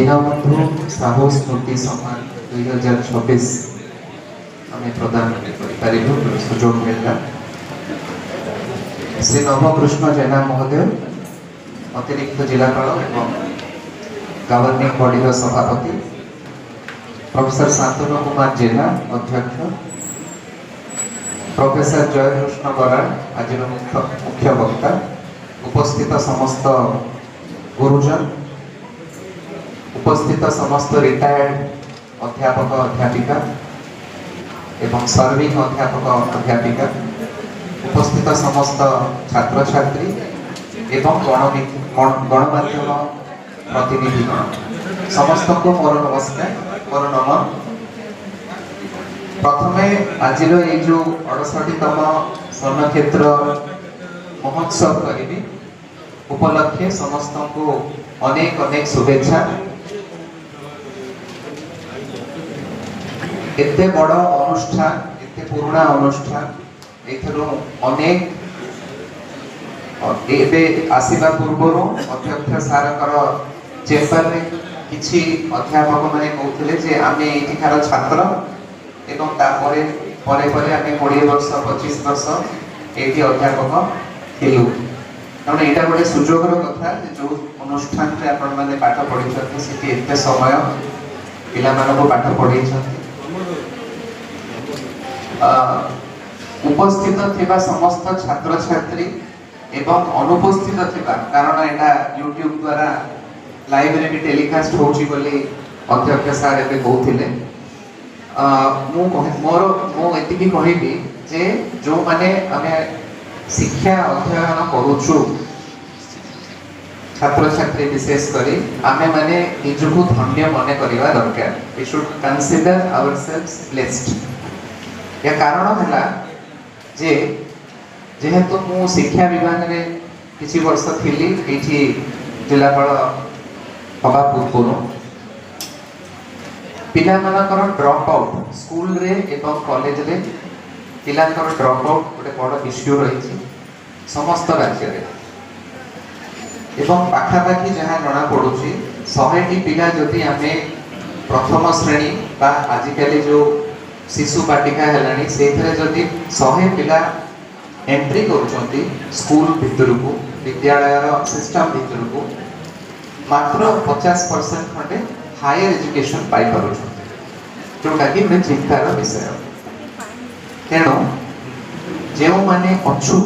दीनबंधु साहू स्मृति सम्मान 2026 आम प्रदान कर सुजोग मिलला। श्री नवकृष्ण जेना महोदय अतिरिक्त जिलापाल एवं गवर्निंग बॉडी सभापति, प्रोफेसर शांतनु कुमार जेना अध्यक्ष, प्रोफेसर जयकृष्ण बराड़ आज मुख्य वक्ता, उपस्थित समस्त गुरुजन, उपस्थित समस्त रिटायर्ड अध्यापक अध्यापिका एवं सर्विंग अध्यापक अध्यापिका, उपस्थित समस्त छात्र छात्री एवं गणमाध्यम प्रतिनिधिगण समस्त को मोर नमस्कार, मोर नमन। प्रथमे आज ये जो 68तम स्वर्णक्षेत्र महोत्सव करी उपलक्षे समस्त को अनेक अनेक शुभेच्छा। एते बड़ अनुष्ठान, एते पुराना अनुष्ठान, एथरो अनेक एबे आसीबा पूर्वर अध्यक्ष सारकर चेम्बर रे किछि अध्यापक माने कहउथिले जे आमे एठिकार छात्र एवं तापरे परे परे आमे 20 वर्ष 25 वर्ष एठी अध्यापक थिलु। कारण एटा गोटे सुजोगर कथा जो अनुष्ठान रे आपण माने पाठ पढि छथि सेठी एते समय पिला मानको पाठ पढि छथि। उपस्थित थिबा समस्त छात्र छात्री एवं अनुपस्थित थिबा, कारण एटा यूट्यूब द्वारा लाइव रे भी टेलीकास्ट होची बोली अध्यक्ष सार एबे कहउथिले। मो एतिकी कहिबी जे जो माने आमे शिक्षा अध्ययन करूछु छात्र छात्री विशेष करी आमे माने निजको धन्य मने करिवा दरकार। We should consider ourselves blessed. या कारण है जे जेहेतु मु शिक्षा विभाग रे किछि वर्ष थिली एठी जिलापाल हवा पूर्व पिला मानकर ड्रॉप आउट स्कूल रे एवं कॉलेज रे पिलांकर ड्रॉप आउट गोटे बड़ इश्यू रही समस्त राज्य रे एवं पाखापाखि जहाँ जना पड़ुछि 100टी पिला जदि आमे प्रथम श्रेणी बा आजिकली जो शिशु बाटिका हेलानी सेथरे जदि 100 पिला एंट्री करूछंती स्कूल भितर को विद्यालय सिस्टम भितर को मात्र 50% खंडे हायर एजुकेशन पाई पारुछंती, जोटा कि चिंतार विषय। तेणु जो माने अच्छु